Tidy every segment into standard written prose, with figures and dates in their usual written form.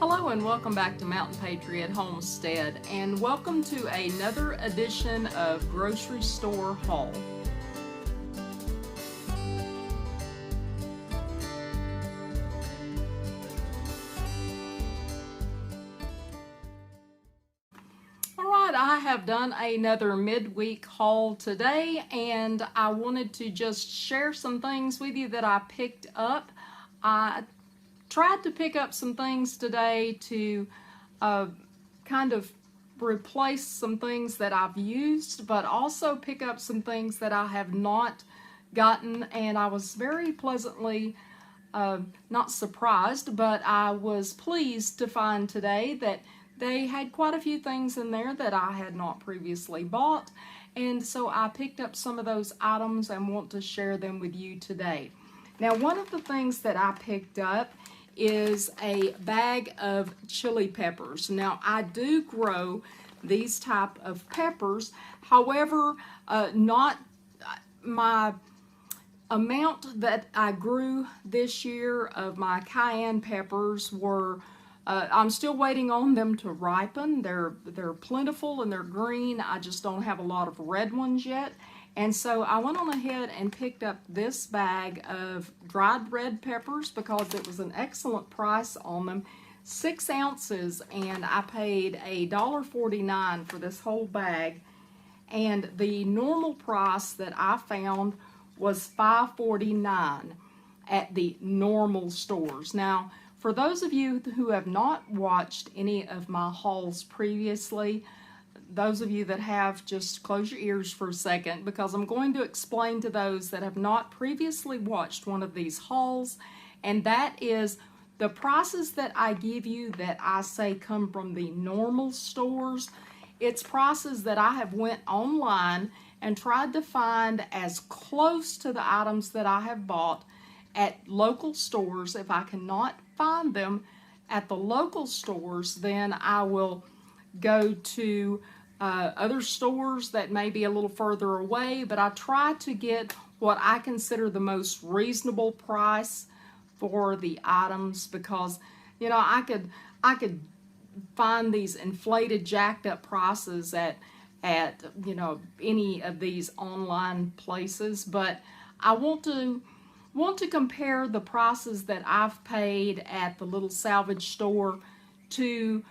Hello and welcome back to Mountain Patriot Homestead, and welcome to another edition of Grocery Store Haul. Alright, I have done another midweek haul today, and I wanted to just share some things with you that I picked up. I tried to pick up some things today to kind of replace some things that I've used, but also pick up some things that I have not gotten, and I was very pleasantly not surprised, but I was pleased to find today that they had quite a few things in there that I had not previously bought, and so I picked up some of those items and want to share them with you today. Now, one of the things that I picked up is a bag of chili peppers. Now, I do grow these type of peppers, however, not my amount that I grew this year of my cayenne peppers were, I'm still waiting on them to ripen. They're plentiful and they're green. I just don't have a lot of red ones yet. And so I went on ahead and picked up this bag of dried red peppers because it was an excellent price on them. 6 ounces, and I paid $1.49 for this whole bag. And the normal price that I found was $5.49 at the normal stores. Now, for those of you who have not watched any of my hauls previously, those of you that have, just close your ears for a second, because I'm going to explain to those that have not previously watched one of these hauls, and that is the prices that I give you that I say come from the normal stores. It's prices that I have went online and tried to find as close to the items that I have bought at local stores. If I cannot find them at the local stores, then I will go to other stores that may be a little further away, but I try to get what I consider the most reasonable price for the items, because you know I could find these inflated, jacked up prices at you know any of these online places, but I want to compare the prices that I've paid at the little salvage store to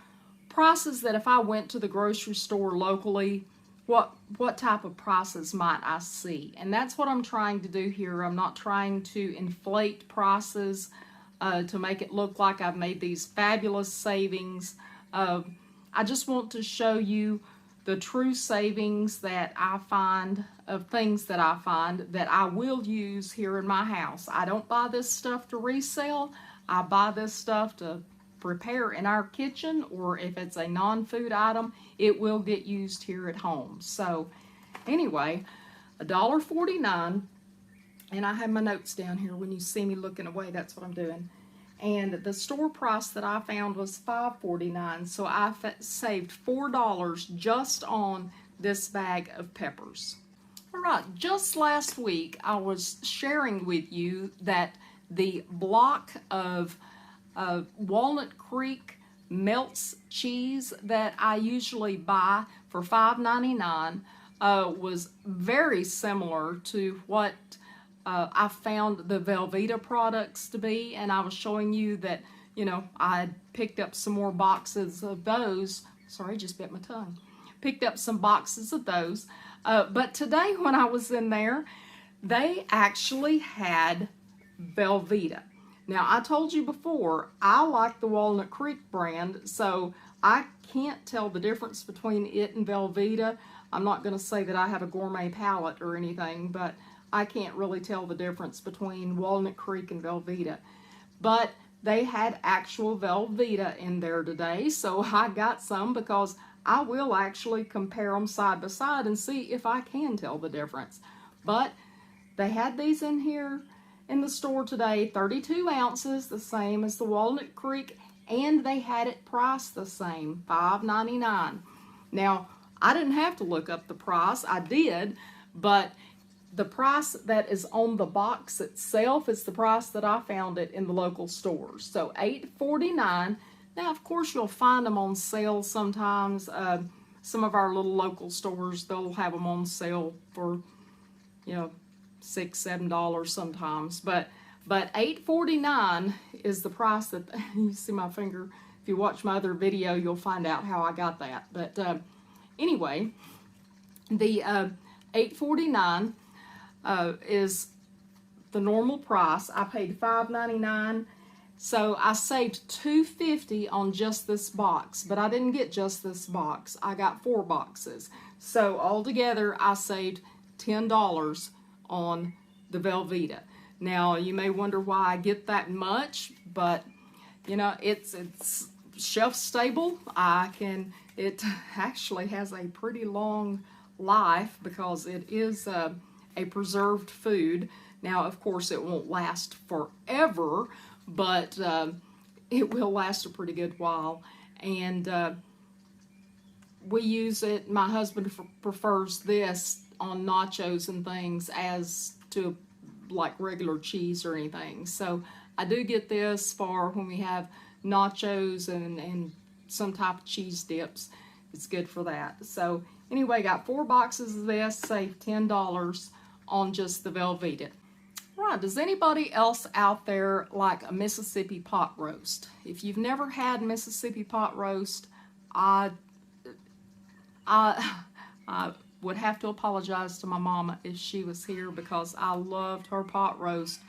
prices that if I went to the grocery store locally, what type of prices might I see? And that's what I'm trying to do here. I'm not trying to inflate prices to make it look like I've made these fabulous savings. I just want to show you the true savings that I find of things that I find that I will use here in my house. I don't buy this stuff to resell. I buy this stuff to prepare in our kitchen, or if it's a non-food item, it will get used here at home. So anyway, $1.49, and I have my notes down here. When you see me looking away, that's what I'm doing. And the store price that I found was $5.49, so I saved $4 just on this bag of peppers. All right, just last week I was sharing with you that the block of Walnut Creek Melts cheese that I usually buy for $5.99 was very similar to what I found the Velveeta products to be, and I was showing you that, you know, I had picked up some more boxes of those. Sorry, just bit my tongue. Picked up some boxes of those, but today when I was in there, they actually had Velveeta. Now, I told you before, I like the Walnut Creek brand, so I can't tell the difference between it and Velveeta. I'm not going to say that I have a gourmet palate or anything, but I can't really tell the difference between Walnut Creek and Velveeta. But they had actual Velveeta in there today, so I got some because I will actually compare them side by side and see if I can tell the difference. But they had these in here in the store today, 32 ounces, the same as the Walnut Creek, and they had it priced the same, $5.99. Now, I didn't have to look up the price. I did, but the price that is on the box itself is the price that I found it in the local stores. So $8.49. Now, of course, you'll find them on sale sometimes. Some of our little local stores, they'll have them on sale for, you know, $6-7 sometimes. But $8.49 is the price that you see my finger. If you watch my other video, you'll find out how I got that. But anyway, the $8.49 is the normal price. I paid $5.99. So I saved $2.50 on just this box, but I didn't get just this box. I got 4 boxes. So altogether, I saved $10 on the Velveeta. Now, you may wonder why I get that much, but you know, it's shelf stable. It actually has a pretty long life because it is a preserved food. Now, of course, it won't last forever, but it will last a pretty good while. And we use it, my husband prefers this on nachos and things as to like regular cheese or anything. So I do get this for when we have nachos and some type of cheese dips. It's good for that. So anyway, got 4 boxes of this, saved $10 on just the Velveeta. Right, does anybody else out there like a Mississippi pot roast? If you've never had Mississippi pot roast, I would have to apologize to my mama if she was here because I loved her pot roast.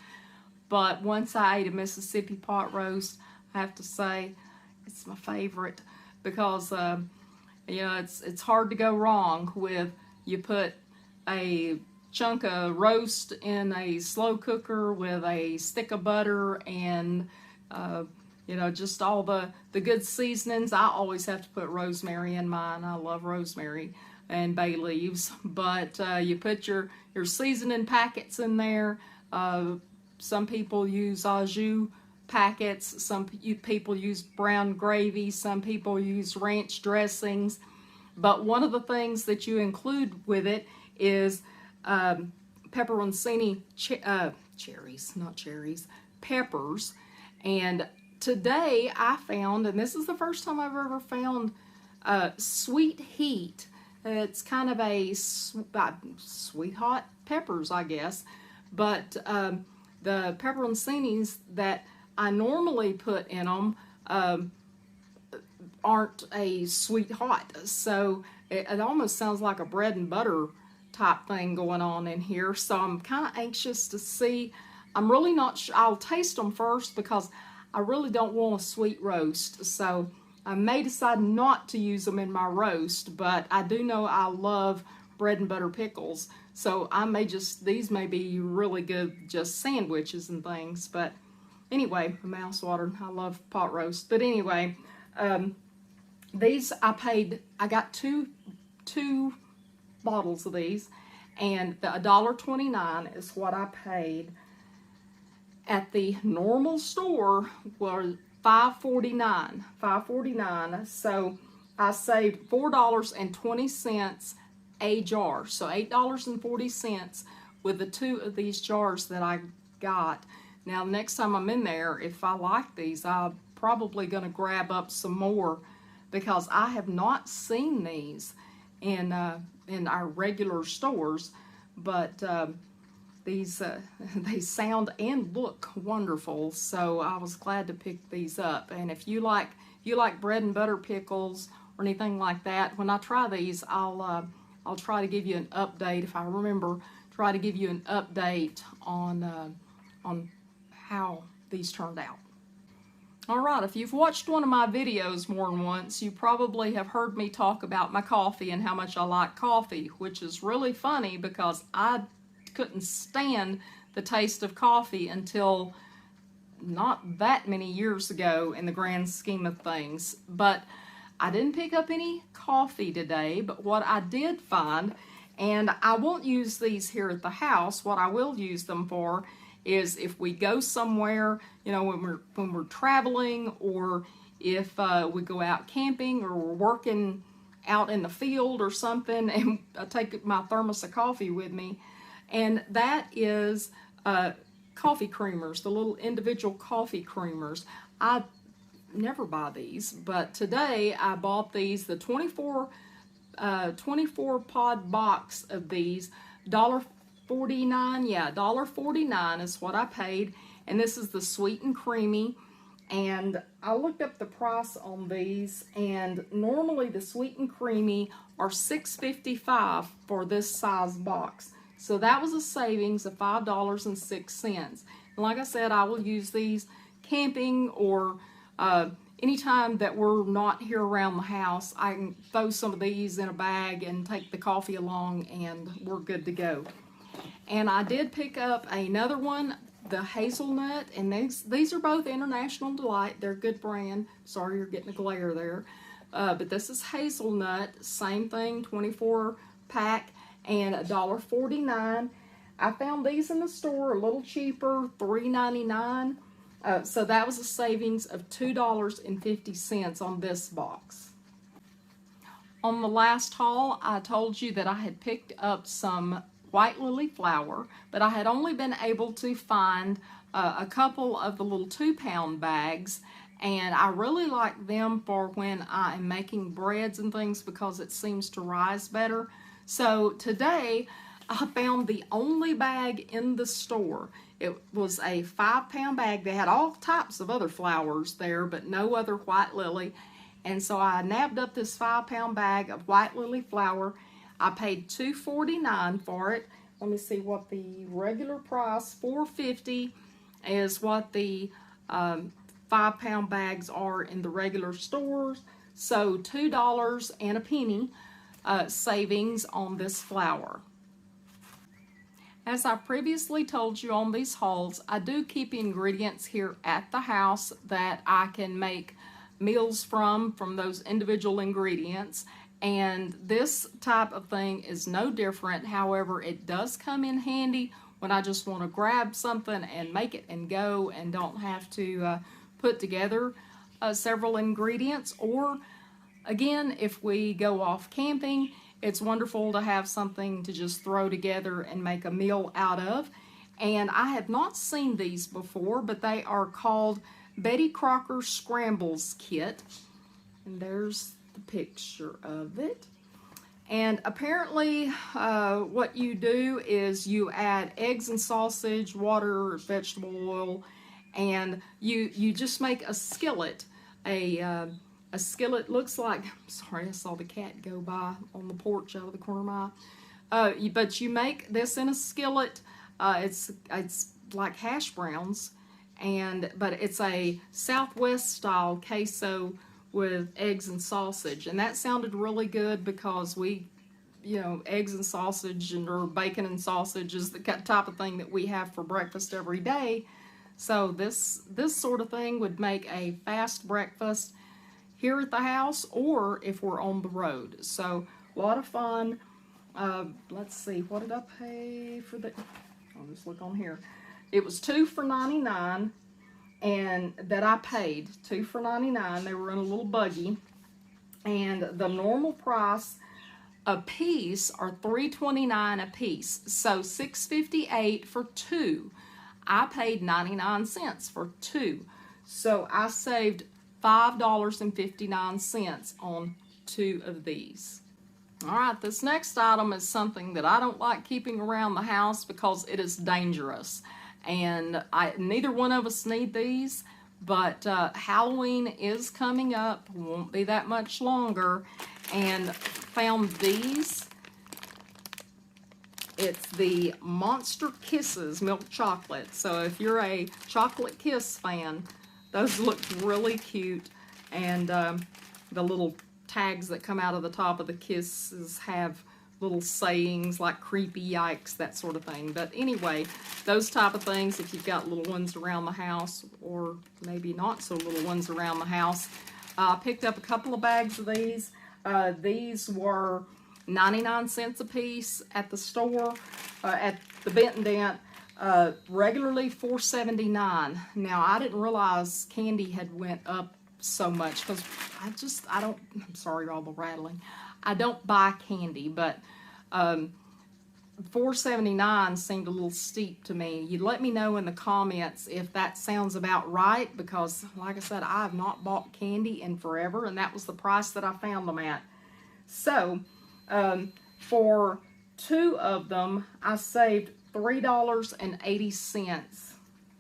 But once I ate a Mississippi pot roast, I have to say it's my favorite because you know, it's hard to go wrong with, you put a chunk of roast in a slow cooker with a stick of butter and you know, just all the good seasonings. I always have to put rosemary in mine. I love rosemary and bay leaves. But you put your seasoning packets in there. Some people use au jus packets. Some people use brown gravy. Some people use ranch dressings. But one of the things that you include with it is pepperoncini peppers. And today I found, and this is the first time I've ever found sweet heat. It's kind of a sweet hot peppers, I guess. But the pepperoncinis that I normally put in them aren't a sweet hot. So it almost sounds like a bread and butter type thing going on in here. So I'm kind of anxious to see. I'm really not sure. I'll taste them first because I really don't want a sweet roast. So I may decide not to use them in my roast, but I do know I love bread and butter pickles. So I may these may be really good just sandwiches and things. But anyway, my mouth's watering. I love pot roast. But anyway, these I got two bottles of these, and the $1.29 is what I paid. At the normal store was $5.49. So I saved $4.20 a jar. So $8.40 with the 2 of these jars that I got. Now next time I'm in there, if I like these, I'm probably going to grab up some more because I have not seen these in our regular stores. But these they sound and look wonderful, so I was glad to pick these up. And if you like bread and butter pickles or anything like that, when I try these, I'll try to give you an update. If I remember, try to give you an update on how these turned out. Alright, if you've watched one of my videos more than once, you probably have heard me talk about my coffee and how much I like coffee, which is really funny because I couldn't stand the taste of coffee until not that many years ago in the grand scheme of things. But I didn't pick up any coffee today, but what I did find, and I won't use these here at the house, what I will use them for is if we go somewhere, you know, when we're traveling, or if we go out camping, or we're working out in the field or something, and I take my thermos of coffee with me, and that is coffee creamers, the little individual coffee creamers. I never buy these, but today I bought these, the 24 pod box of these, $1.49. Yeah, $1.49 is what I paid, and this is the sweet and creamy. And I looked up the price on these, and normally the sweet and creamy are $6.55 for this size box. So that was a savings of $5.06. And like I said, I will use these camping or anytime that we're not here around the house. I can throw some of these in a bag and take the coffee along, and we're good to go. And I did pick up another one, the hazelnut, and these are both International Delight. They're a good brand. Sorry you're getting a glare there. But this is hazelnut, same thing, 24 pack, and $1.49. I found these in the store a little cheaper, $3.99. So that was a savings of $2.50 on this box. On the last haul, I told you that I had picked up some white lily flower, but I had only been able to find a couple of the little 2-pound bags, and I really like them for when I am making breads and things because it seems to rise better. So today I found the only bag in the store. It was a 5-pound bag. They had all types of other flowers there, but no other white lily. And so I nabbed up this 5-pound bag of white lily flower. I paid $2.49 for it. Let me see what the regular price, $4.50, is what the 5-pound bags are in the regular stores. So $2 and a penny savings on this flower. As I previously told you on these hauls, I do keep ingredients here at the house that I can make meals from those individual ingredients. And this type of thing is no different. However, it does come in handy when I just want to grab something and make it and go and don't have to put together several ingredients. Or again, if we go off camping, it's wonderful to have something to just throw together and make a meal out of. And I have not seen these before, but they are called Betty Crocker Scrambles Kit. And there's the picture of it. And apparently what you do is you add eggs and sausage, water, vegetable oil, and you just make a skillet. A skillet looks like, sorry, I saw the cat go by on the porch out of the corner of my eye. But you make this in a skillet. It's like hash browns, but it's a Southwest style queso with eggs and sausage, and that sounded really good because eggs and sausage or bacon and sausage is the type of thing that we have for breakfast every day. So this sort of thing would make a fast breakfast here at the house or if we're on the road. So a lot of fun. Let's see, what did I pay for the? I'll just look on here. It was $2 for $99. And that I paid $2 for $99. They were in a little buggy, and the normal price a piece are $3.29 a piece, so $6.58 for 2. I paid 99 cents for 2, so I saved $5.59 on 2 of these. All right, this next item is something that I don't like keeping around the house because it is dangerous. And neither one of us need these, but Halloween is coming up, won't be that much longer, and found these. It's the Monster Kisses milk chocolate. So if you're a chocolate kiss fan, those look really cute, and the little tags that come out of the top of the kisses have little sayings like creepy, yikes, that sort of thing. But anyway, those type of things, if you've got little ones around the house, or maybe not so little ones around the house. I picked up a couple of bags of these. These were 99 cents a piece at the store, at the Benton Dent, regularly $4.79. Now, I didn't realize candy had went up so much because I'm sorry all the rattling. I don't buy candy, but $4.79 seemed a little steep to me. You let me know in the comments if that sounds about right, because like I said, I have not bought candy in forever, and that was the price that I found them at. So for 2 of them, I saved $3.80.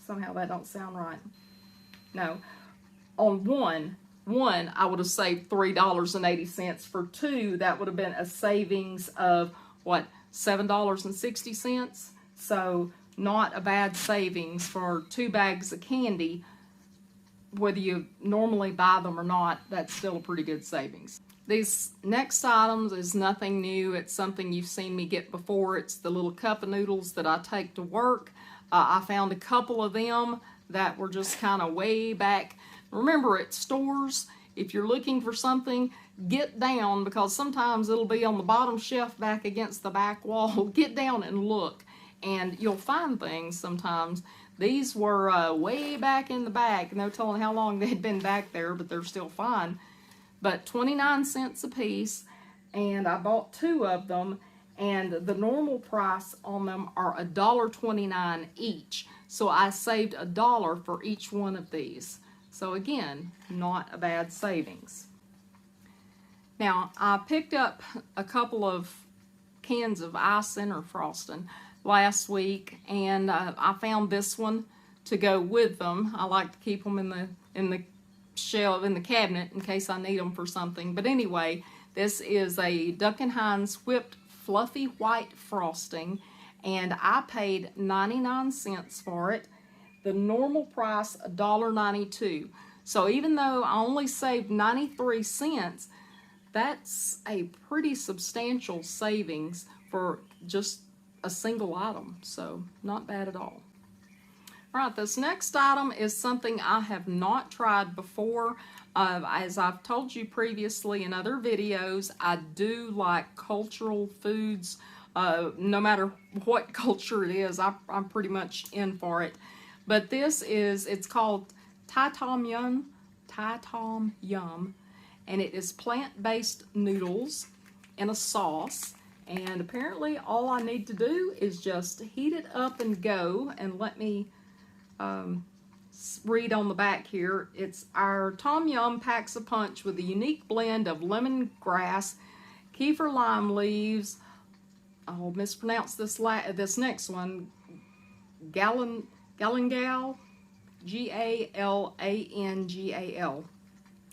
Somehow that don't sound right. No, on one I would have saved $3.80. For 2, that would have been a savings of what, $7.60. So not a bad savings for 2 bags of candy. Whether you normally buy them or not, that's still a pretty good savings. These next items is nothing new. It's something you've seen me get before. It's the little cup of noodles that I take to work. I found a couple of them that were just kind of way back. Remember, at stores, if you're looking for something, get down, because sometimes it'll be on the bottom shelf back against the back wall. Get down and look, and you'll find things sometimes. These were way back in the back. No telling how long they'd been back there, but they're still fine. But 29 cents a piece, and I bought 2 of them, and the normal price on them are $1.29 each. So I saved $1 for each one of these. So again, not a bad savings. Now, I picked up a couple of cans of ice or frosting last week, and I found this one to go with them. I like to keep them in the shelf, in the cabinet, in case I need them for something. But anyway, this is a Duck & Heinz whipped fluffy white frosting, and I paid 99 cents for it. The normal price, $1.92. So even though I only saved 93 cents, that's a pretty substantial savings for just a single item. So not bad at all. All right, this next item is something I have not tried before. As I've told you previously in other videos, I do like cultural foods. No matter what culture it is, I'm pretty much in for it. But this is, it's called Thai Tom Yum, and it is plant-based noodles in a sauce. And apparently all I need to do is just heat it up and go. And let me read on the back here. It's our Tom Yum packs a punch with a unique blend of lemongrass, kefir lime leaves, I'll mispronounce this next one, galangal, Galangal,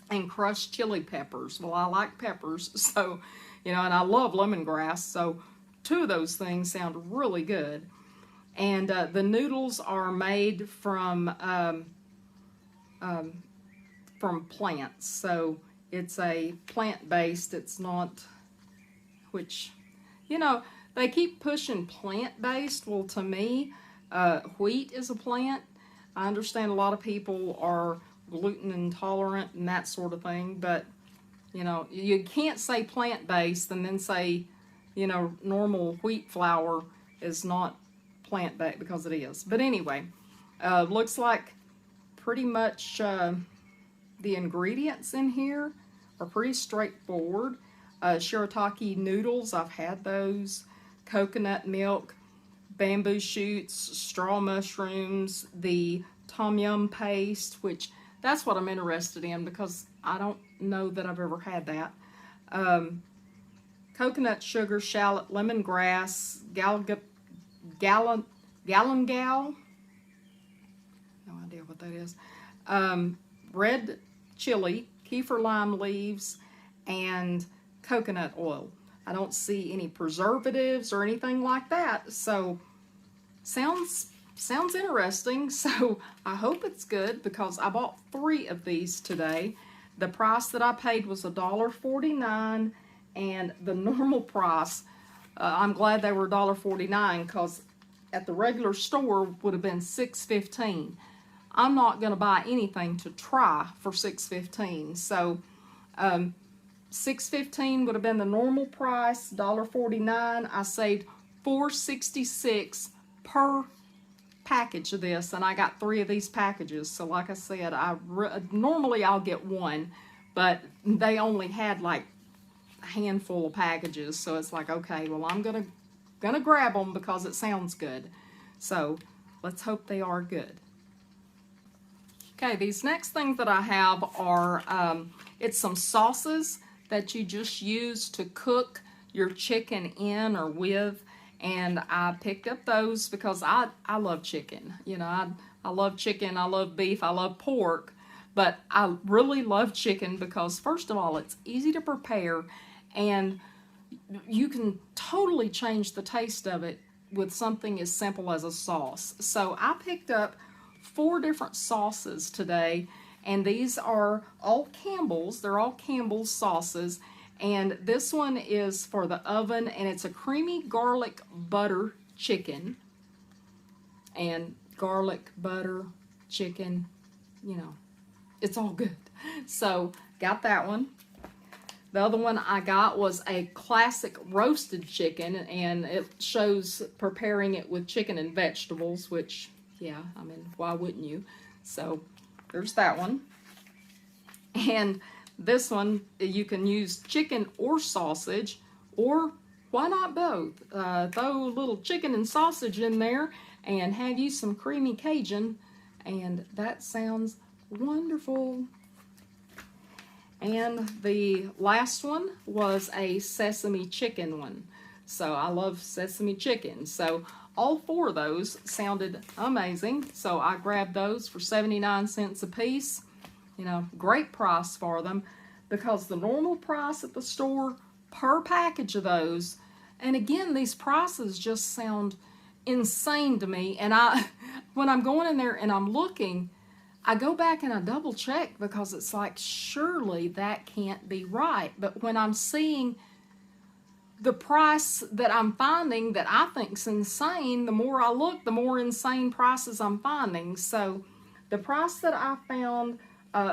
and crushed chili peppers. Well, I like peppers, so, and I love lemongrass, so 2 of those things sound really good. And the noodles are made from plants, so it's a plant-based. It's not, which, they keep pushing plant-based. Well, to me, wheat is a plant. I understand a lot of people are gluten intolerant and that sort of thing, but, you can't say plant-based and then say, normal wheat flour is not plant-based, because it is. But anyway, looks like pretty much the ingredients in here are pretty straightforward. Shirataki noodles, I've had those. Coconut milk, bamboo shoots, straw mushrooms, the tom yum paste, which that's what I'm interested in, because I don't know that I've ever had that. Coconut sugar, shallot, lemongrass, galangal, no idea what that is, red chili, kefir lime leaves, and coconut oil. I don't see any preservatives or anything like that, so sounds interesting. So I hope it's good, because I bought 3 of these today. The price that I paid was $1.49, and the normal price, I'm glad they were $1.49, because at the regular store would have been $6.15. I'm not going to buy anything to try for $6.15. So $6.15 would have been the normal price, $1.49. I saved $4.66 per package of this, and I got 3 of these packages. So like I said, normally I'll get 1, but they only had like a handful of packages. So it's like, okay, well, I'm going to gonna grab them because it sounds good. So let's hope they are good. Okay, these next things that I have are, it's some sauces that you just use to cook your chicken in or with. And I picked up those because I love chicken. You know, I love chicken, I love beef, I love pork. But I really love chicken because, first of all, it's easy to prepare and you can totally change the taste of it with something as simple as a sauce. So I picked up 4 different sauces today, and these are all Campbell's. They're all Campbell's sauces, and this one is for the oven, and it's a creamy garlic butter chicken. And garlic butter chicken, you know, it's all good. So got that one. The other one I got was a classic roasted chicken, and it shows preparing it with chicken and vegetables, which, yeah, I mean, why wouldn't you? So there's that one. And this one, you can use chicken or sausage, or why not both? Throw a little chicken and sausage in there and have you some creamy Cajun, and that sounds wonderful. And the last one was a sesame chicken one. So I love sesame chicken. So all 4 of those sounded amazing. So I grabbed those for 79 cents a piece. You know, great price for them, because the normal price at the store per package of those, and again, these prices just sound insane to me. And when I'm going in there and I'm looking, I go back and I double check because it's like, surely that can't be right. But when I'm seeing the price that I'm finding that I think's insane, the more I look, the more insane prices I'm finding. So the price that I found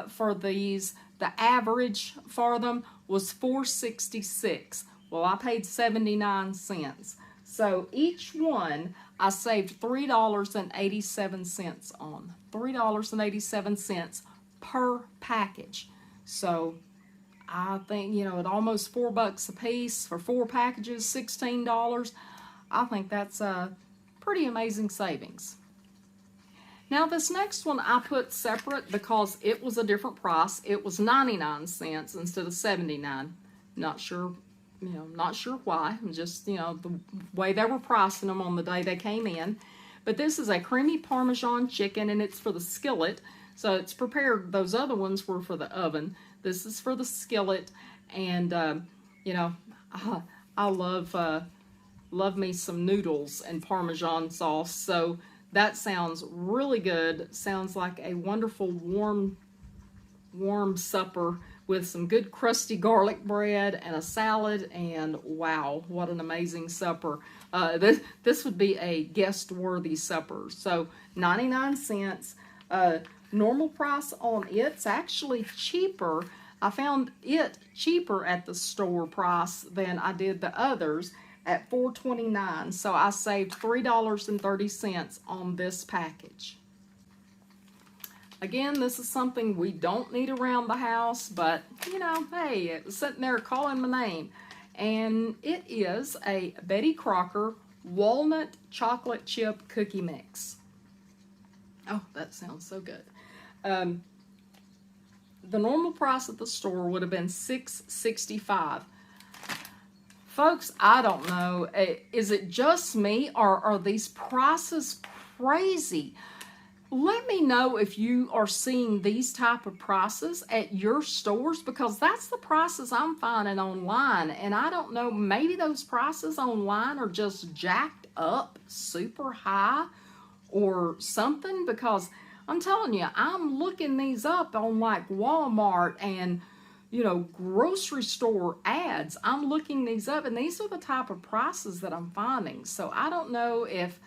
for these, the average for them was $4.66. Well, I paid 79 cents. So each one I saved $3.87 on. $3.87 per package. So I think, you know, at almost $4 a piece for 4 packages, $16. I think that's a pretty amazing savings. Now this next one I put separate because it was a different price. It was 99 cents instead of 79. Not sure, you know, not sure why. Just, you know, the way they were pricing them on the day they came in. But this is a creamy Parmesan chicken, and it's for the skillet. So it's prepared. Those other ones were for the oven. This is for the skillet, and you know, I love me some noodles and Parmesan sauce. So that sounds really good. Sounds like a wonderful warm supper with some good crusty garlic bread and a salad, and wow, what an amazing supper. This would be a guest-worthy supper. So 99 cents. Normal price on it's actually cheaper. I found it cheaper at the store price than I did the others at $4.29. So I saved $3.30 on this package. Again, this is something we don't need around the house, but, you know, hey, it was sitting there calling my name. And it is a Betty Crocker walnut chocolate chip cookie mix. Oh, that sounds so good. The normal price at the store would have been $6.65. Folks, I don't know. Is it just me, or are these prices crazy? Let me know if you are seeing these type of prices at your stores, because that's the prices I'm finding online. And I don't know, maybe those prices online are just jacked up super high or something, because I'm telling you, I'm looking these up on like Walmart and, you know, grocery store ads. I'm looking these up, and these are the type of prices that I'm finding. So I don't know if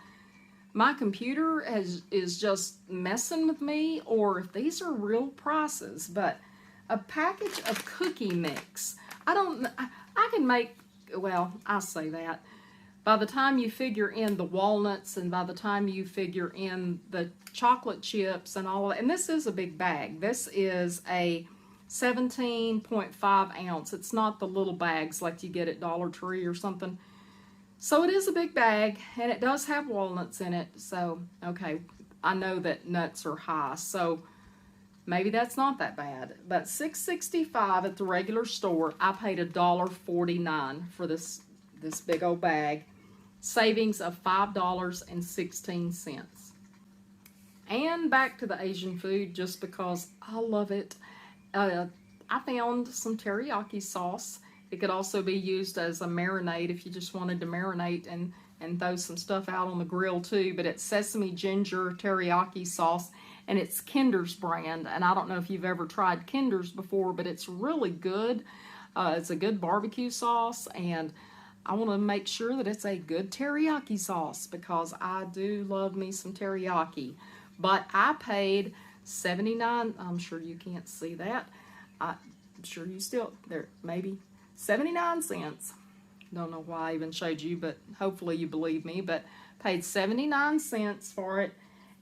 my computer is just messing with me, or if these are real prices. But a package of cookie mix, I can make, well, I say that. By the time you figure in the walnuts, and by the time you figure in the chocolate chips and all of that, and this is a big bag. This is a 17.5 ounce. It's not the little bags like you get at Dollar Tree or something. So it is a big bag, and it does have walnuts in it. So, okay, I know that nuts are high, so maybe that's not that bad. But $6.65 at the regular store. I paid $1.49 for this big old bag. Savings of $5.16. And back to the Asian food, just because I love it. I found some teriyaki sauce. It could also be used as a marinade if you just wanted to marinate and throw some stuff out on the grill too. But it's sesame ginger teriyaki sauce, and it's Kinder's brand. And I don't know if you've ever tried Kinder's before, but it's really good. It's a good barbecue sauce, and I want to make sure that it's a good teriyaki sauce because I do love me some teriyaki. But I paid 79, I'm sure you can't see that. I'm sure you still, there, maybe 79 cents. Don't know why I even showed you, but hopefully you believe me. But paid 79 cents for it.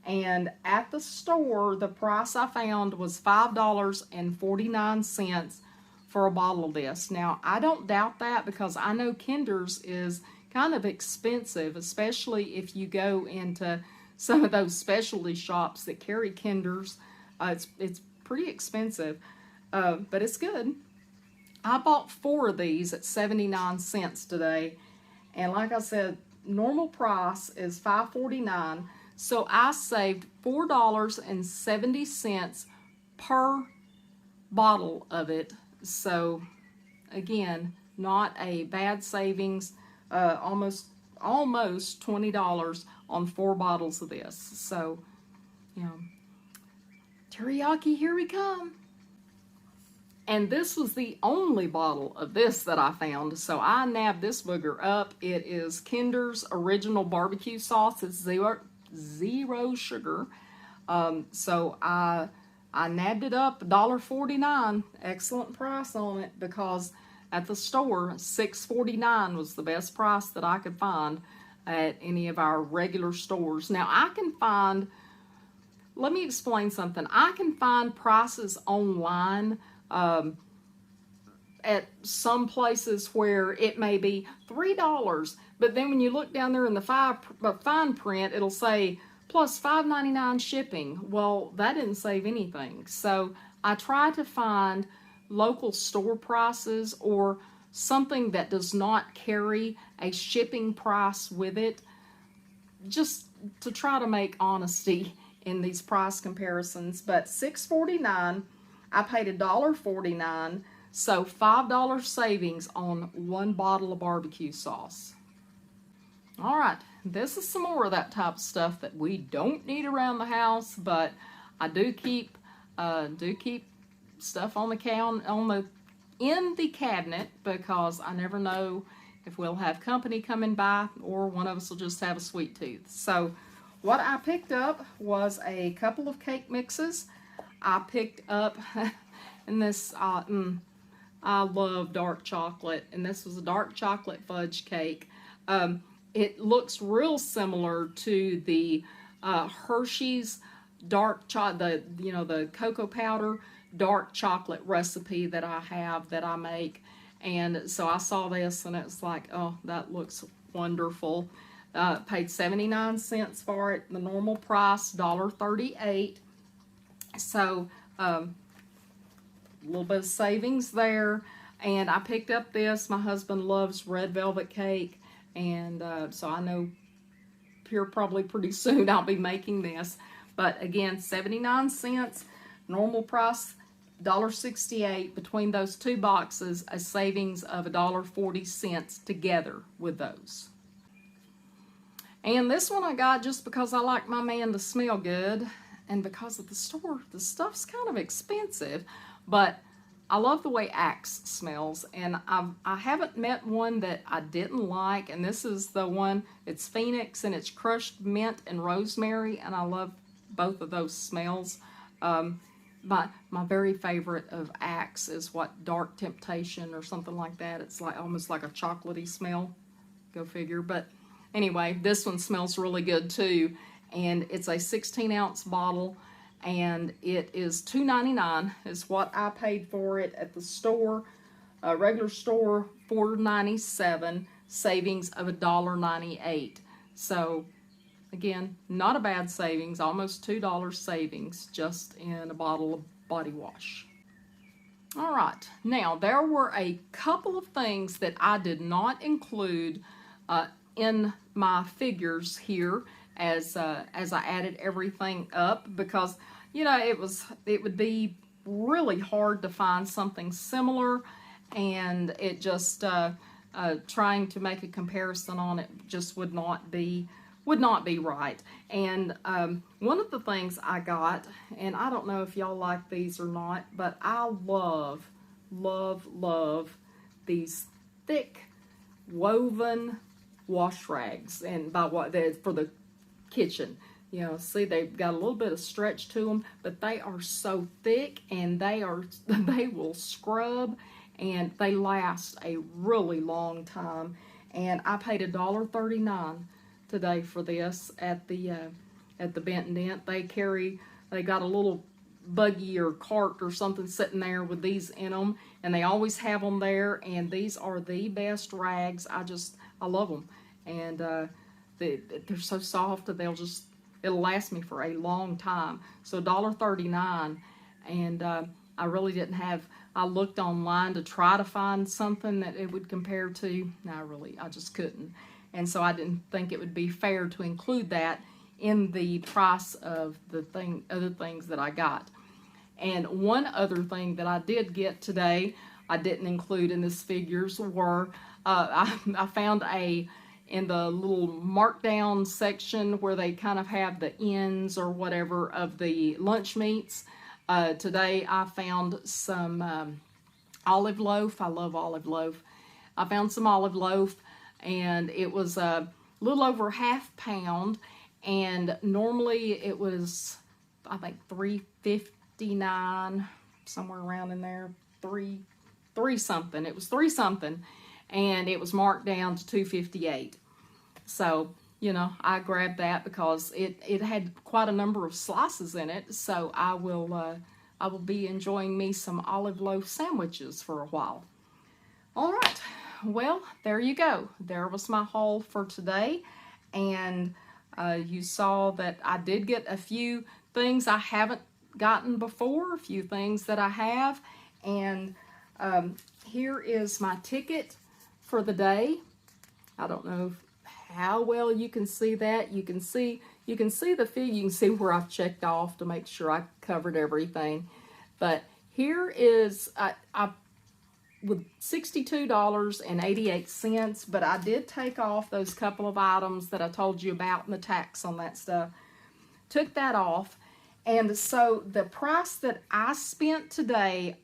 And at the store, the price I found was $5.49 for a bottle of this. Now, I don't doubt that because I know Kinder's is kind of expensive, especially if you go into some of those specialty shops that carry Kinder's. It's pretty expensive, but it's good. I bought 4 of these at 79 cents today, and like I said, normal price is $5.49, so I saved $4.70 per bottle of it. So again, not a bad savings. Almost $20 on 4 bottles of this. So, you know, teriyaki, here we come. And this was the only bottle of this that I found, so I nabbed this booger up. It is Kinder's original barbecue sauce. It's zero sugar. So I nabbed it up, $1.49. Excellent price on it because at the store, $6.49 was the best price that I could find at any of our regular stores. Now, I can find, let me explain something. I can find prices online at some places where it may be $3, but then when you look down there in the fine print, it'll say plus $5.99 shipping. Well, that didn't save anything. So I try to find local store prices or something that does not carry a shipping price with it, just to try to make honesty in these price comparisons. But $6.49, I paid $1.49, so $5 savings on 1 bottle of barbecue sauce. All right, this is some more of that type of stuff that we don't need around the house, but I do keep stuff on the in the cabinet because I never know if we'll have company coming by or one of us will just have a sweet tooth. So what I picked up was a couple of cake mixes. I picked up, and this, I love dark chocolate, and this was a dark chocolate fudge cake. It looks real similar to the Hershey's dark chocolate, the cocoa powder dark chocolate recipe that I have, that I make. And so I saw this and it's like, oh, that looks wonderful. Paid 79 cents for it. The normal price, $1.38. So a little bit of savings there. And I picked up this. My husband loves red velvet cake, and so I know here probably pretty soon I'll be making this. But again, 79 cents, normal price $1.68. Between those 2 boxes, a savings of $1.40 together with those. And this one I got just because I like my man to smell good, and because at the store the stuff's kind of expensive, but I love the way Axe smells, and I haven't met one that I didn't like, and this is the one. It's Phoenix, and it's crushed mint and rosemary, and I love both of those smells. My very favorite of Axe is what, Dark Temptation or something like that. It's like almost like a chocolatey smell. Go figure. But anyway, this one smells really good too, and it's a 16-ounce bottle, and it is $2.99 is what I paid for it at the store. Regular store $4.97. savings of $1.98. So again, not a bad savings, almost $2 savings just in a bottle of body wash. All right, now there were a couple of things that I did not include in my figures here as I added everything up, because it would be really hard to find something similar, and it just trying to make a comparison on it just would not be right. And one of the things I got, and I don't know if y'all like these or not, but I love these thick woven wash rags, and by what they're for the kitchen. See, they've got a little bit of stretch to them, but they are so thick, and they will scrub, and they last a really long time. And I paid $1.39 today for this at the Benton Dent. They got a little buggy or cart or something sitting there with these in them, and they always have them there, and these are the best rags. I love them, and they're so soft that it'll last me for a long time. So $1.39, and I really didn't have, I looked online to try to find something that it would compare to. No, I just couldn't. And so I didn't think it would be fair to include that in the price of other things that I got. And one other thing that I did get today, I didn't include in this figures, were I found in the little markdown section where they kind of have the ends or whatever of the lunch meats. Today I found some olive loaf. I love olive loaf. I found some olive loaf, and it was a little over ½ pound, and normally it was, I think, $3.59, somewhere around in there, three something. It was $3 something, and it was marked down to $2.58. So I grabbed that because it had quite a number of slices in it. So I will be enjoying me some olive loaf sandwiches for a while. All right. Well, there you go. There was my haul for today, and you saw that I did get a few things I haven't gotten before, a few things that I have, and here is my ticket for the day. I don't know how well you can see that. You can see the fee. You can see where I've checked off to make sure I covered everything. But here is with $62.88, but I did take off those couple of items that I told you about and the tax on that stuff. Took that off, and so the price that I spent today,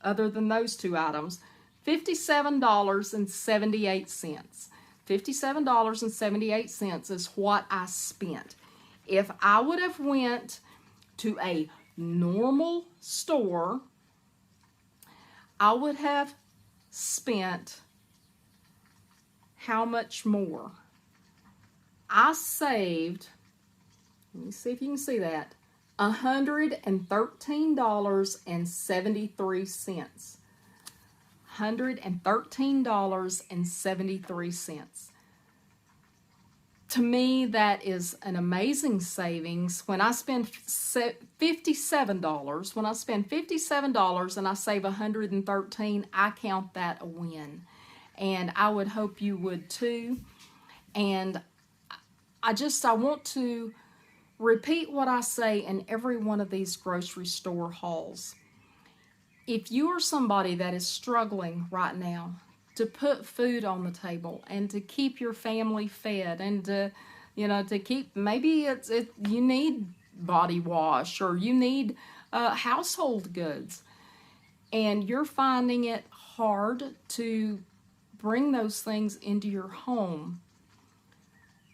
other than those two items, $57.78. $57.78 is what I spent. If I would have went to a normal store, I would have spent how much more? I saved, let me see if you can see that, $113.73. $113.73. To me, that is an amazing savings. When I spend $57, and I save $113, I count that a win. And I would hope you would too. And I want to repeat what I say in every one of these grocery store hauls. If you are somebody that is struggling right now to put food on the table and to keep your family fed, and to keep, maybe you need body wash, or you need household goods, and you're finding it hard to bring those things into your home,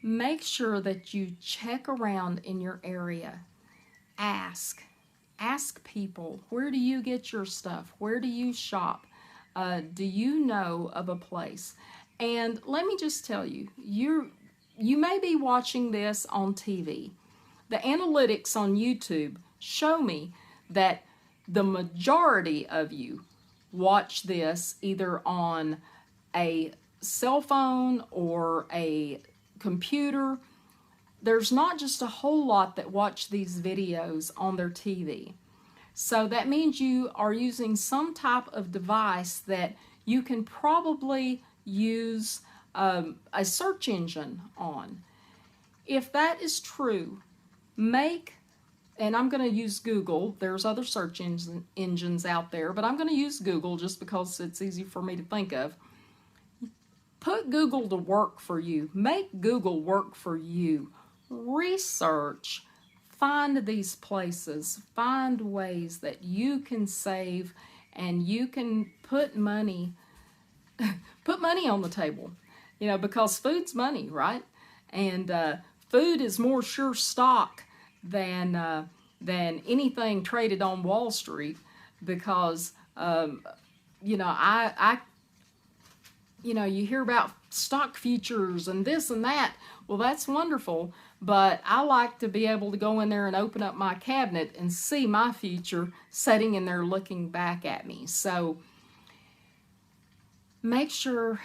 make sure that you check around in your area. Ask people, where do you get your stuff? Where do you shop? Do you know of a place? And let me just tell you, you may be watching this on TV. The analytics on YouTube show me that the majority of you watch this either on a cell phone or a computer, there's not just a whole lot that watch these videos on their TV. So that means you are using some type of device that you can probably use a search engine on. If that is true, and I'm going to use Google. There's other search engines out there, but I'm going to use Google just because it's easy for me to think of. Put Google to work for you. Make Google work for you. Research. Find these places. Find ways that you can save and you can put money on the table. You know, because food's money, right? And food is more sure stock than anything traded on Wall Street, because you know, you hear about stock futures and this and that. Well, that's wonderful, but I like to be able to go in there and open up my cabinet and see my future sitting in there looking back at me. So make sure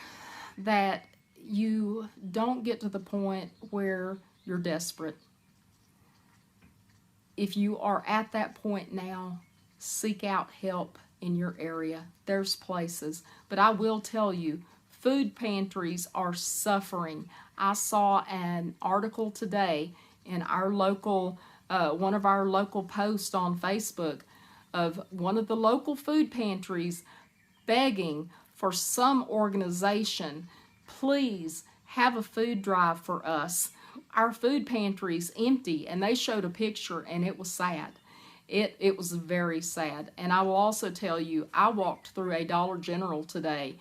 that you don't get to the point where you're desperate. If you are at that point now, seek out help in your area. There's places, but I will tell you, food pantries are suffering. I saw an article today in our local, one of our local posts on Facebook, of one of the local food pantries begging for some organization, please have a food drive for us. Our food pantry's empty, and they showed a picture, and it was sad. It was very sad. And I will also tell you, I walked through a Dollar General today,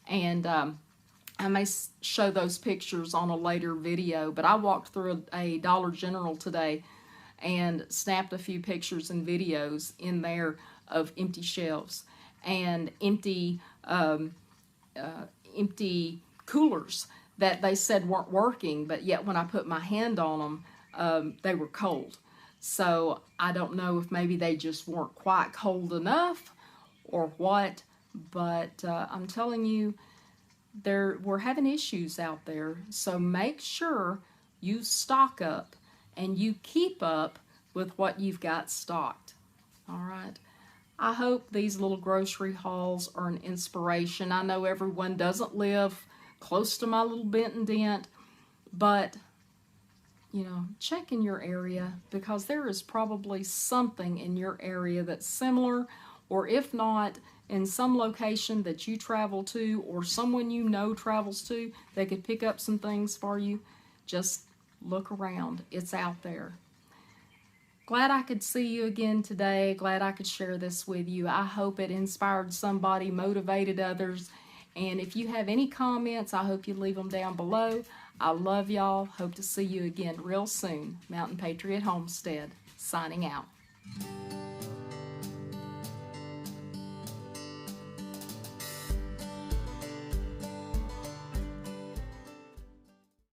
and I may show those pictures on a later video, but I walked through a Dollar General today and snapped a few pictures and videos in there of empty shelves and empty coolers that they said weren't working, but yet when I put my hand on them, they were cold. So I don't know if maybe they just weren't quite cold enough or what, but I'm telling you, we're having issues out there. So make sure you stock up and you keep up with what you've got stocked. All right. I hope these little grocery hauls are an inspiration. I know everyone doesn't live close to my little Benton Dent, but you know, check in your area, because there is probably something in your area that's similar, or if not, in some location that you travel to or someone you know travels to, they could pick up some things for you. Just look around. It's out there. Glad I could see you again today. Glad I could share this with you. I hope it inspired somebody, motivated others. And if you have any comments, I hope you leave them down below. I love y'all. Hope to see you again real soon. Mountain Patriot Homestead, signing out.